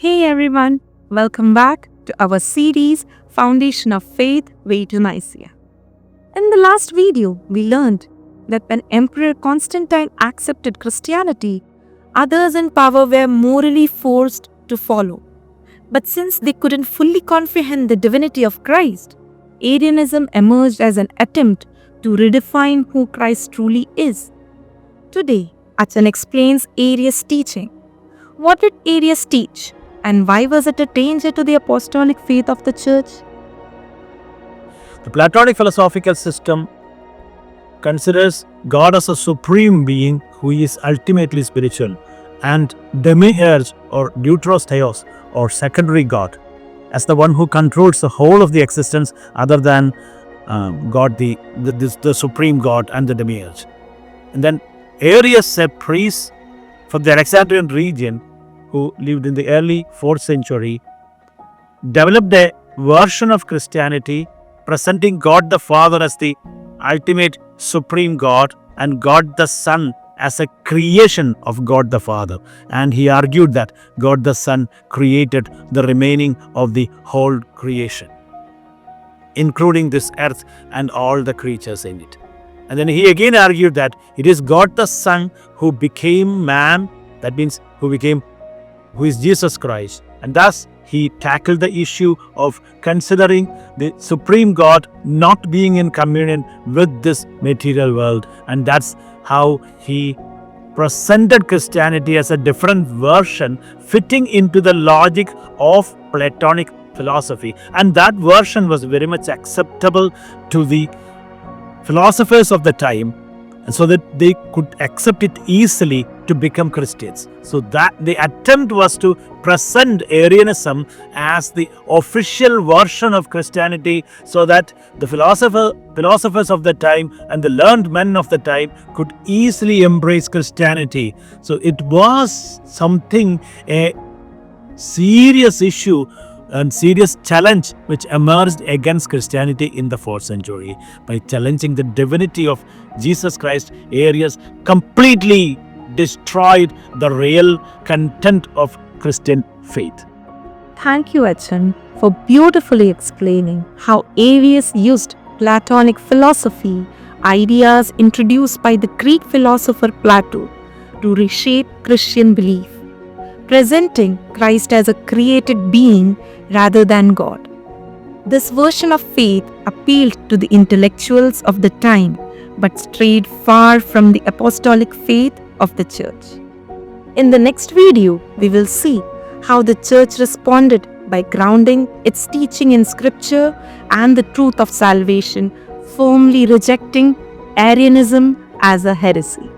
Hey everyone, welcome back to our series Foundation of Faith, Way to Nicea. In the last video, we learned that when Emperor Constantine accepted Christianity, others in power were morally forced to follow. But since they couldn't fully comprehend the divinity of Christ, Arianism emerged as an attempt to redefine who Christ truly is. Today, Achen explains Arius' teaching. What did Arius teach? And why was it a danger to the Apostolic Faith of the Church? The Platonic philosophical system considers God as a supreme being who is ultimately spiritual, and demiurge or deuteros theos or secondary God as the one who controls the whole of the existence other than God, the supreme God and the demiurge. And then Arius, a priest from the Alexandrian region who lived in the early 4th century, developed a version of Christianity presenting God the Father as the ultimate supreme God and God the Son as a creation of God the Father. And he argued that God the Son created the remaining of the whole creation, including this earth and all the creatures in it. And then he again argued that it is God the Son who became man, that means who is Jesus Christ. And thus he tackled the issue of considering the supreme God not being in communion with this material world. And that's how he presented Christianity as a different version fitting into the logic of Platonic philosophy. And that version was very much acceptable to the philosophers of the time, and so that they could accept it easily to become Christians. So that the attempt was to present Arianism as the official version of Christianity so that the philosophers of the time and the learned men of the time could easily embrace Christianity. So it was something, a serious issue and serious challenge which emerged against Christianity in the 4th century. By challenging the divinity of Jesus Christ, Arius completely destroyed the real content of Christian faith. Thank you, Achen, for beautifully explaining how Arius used Platonic philosophy, ideas introduced by the Greek philosopher Plato, to reshape Christian belief, presenting Christ as a created being rather than God. This version of faith appealed to the intellectuals of the time but strayed far from the apostolic faith of the Church. In the next video, we will see how the Church responded by grounding its teaching in Scripture and the truth of salvation, firmly rejecting Arianism as a heresy.